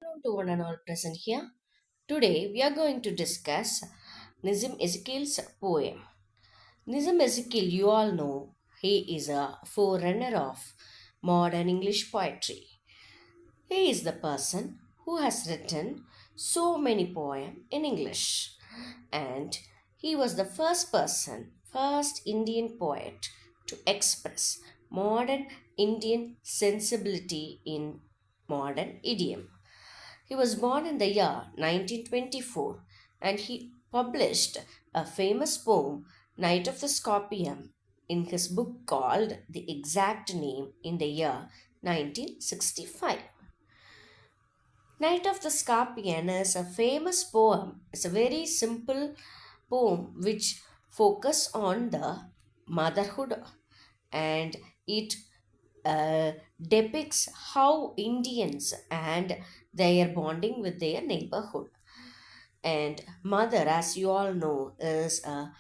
Hello to one and all present here. Today we are going to discuss Nissim Ezekiel's poem. Nissim Ezekiel, you all know, he is a forerunner of modern English poetry. He is the person who has written so many poems in English, and he was the first Indian poet to express modern Indian sensibility in modern idiom. He was born in the year 1924 and he published a famous poem, Night of the Scorpion, in his book called The Exact Name in the year 1965. Night of the Scorpion is a famous poem. It's a very simple poem which focus on the motherhood, and it depicts how Indians and their bonding with their neighborhood. And mother, as you all know, is a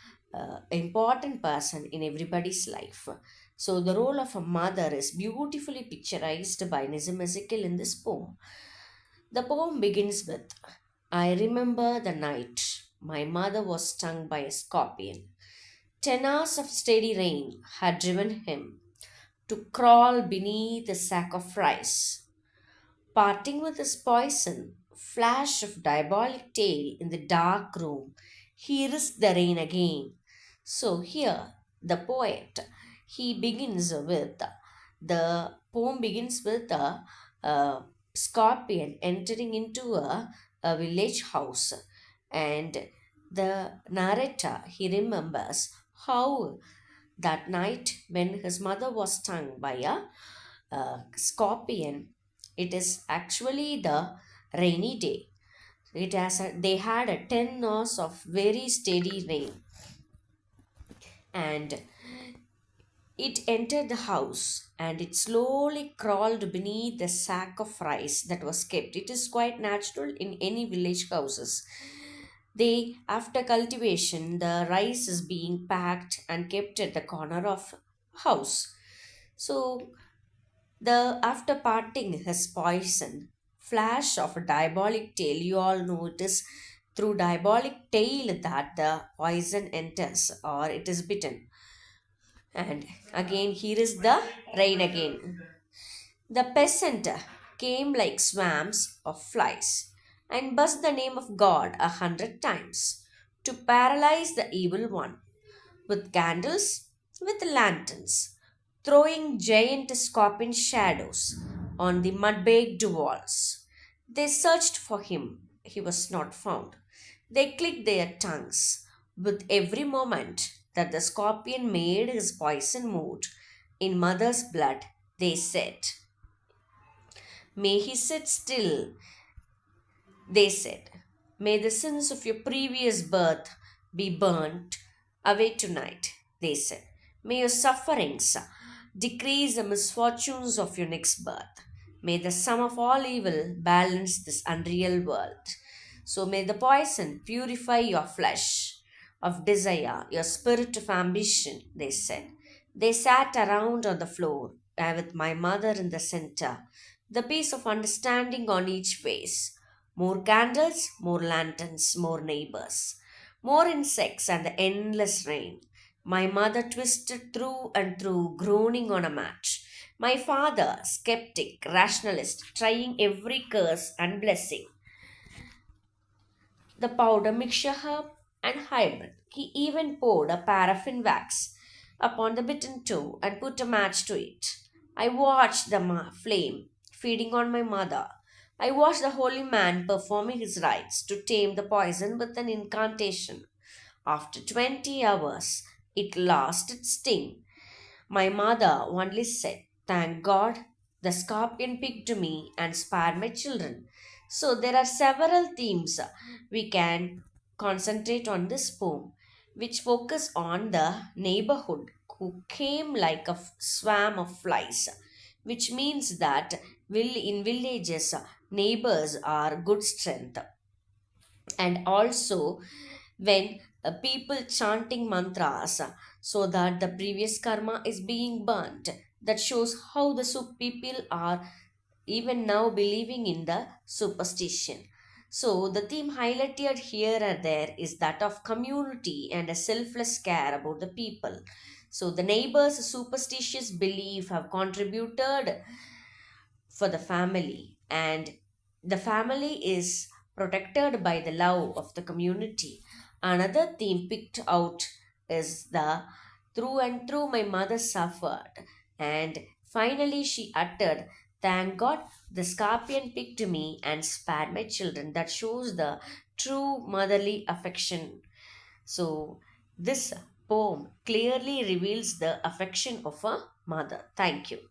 important person in everybody's life. So the role of a mother is beautifully picturized by Nissim Ezekiel in this poem. The poem begins with, I remember the night my mother was stung by a scorpion. 10 hours of steady rain had driven him to crawl beneath a sack of rice. Parting with his poison, flash of diabolic tail in the dark room, he risked the rain again. So here, the poet, he begins with, the poem begins with a scorpion entering into a village house, and the narrator, he remembers how that night when his mother was stung by a scorpion, it is actually the rainy day. They had a 10 hours of very steady rain, and it entered the house and it slowly crawled beneath the sack of rice that was kept. It is quite natural in any village houses. They, after cultivation, the rice is being packed and kept at the corner of house. So the after parting his poison, flash of a diabolic tail, you all know it is through diabolic tail that the poison enters or it is bitten. And again, here is the rain again. The peasant came like swarms of flies and buzzed the name of God 100 times to paralyze the evil one with candles, with lanterns, throwing giant scorpion shadows on the mud baked walls. They searched for him. He was not found. They clicked their tongues. With every moment that the scorpion made his poison mood in mother's blood, they said, May he sit still, they said. May the sins of your previous birth be burnt away tonight, they said. May your sufferings decrease the misfortunes of your next birth. May the sum of all evil balance this unreal world. So may the poison purify your flesh of desire, your spirit of ambition, they said. They sat around on the floor, with my mother in the center, the piece of understanding on each face. More candles, more lanterns, more neighbors, more insects, and the endless rain. My mother twisted through and through, groaning on a mat. My father, skeptic, rationalist, trying every curse and blessing. The powder mixture herb and hybrid. He even poured a paraffin wax upon the bitten toe and put a match to it. I watched the flame feeding on my mother. I watched the holy man performing his rites to tame the poison with an incantation. After 20 hours, it lost its sting. My mother only said, Thank God, the scorpion picked me and spared my children. So, there are several themes we can concentrate on this poem, which focus on the neighborhood who came like a swarm of flies, which means that in villages, neighbors are good strength. And also, when people chanting mantras so that the previous karma is being burnt, that shows how the people are even now believing in the superstition. So, the theme highlighted here and there is that of community and a selfless care about the people. So, the neighbors' superstitious belief have contributed for the family, and the family is protected by the love of the community. Another theme picked out is the through and through my mother suffered, and finally she uttered, thank God the scorpion picked me and spared my children. That shows the true motherly affection. So, this poem clearly reveals the affection of a mother. Thank you.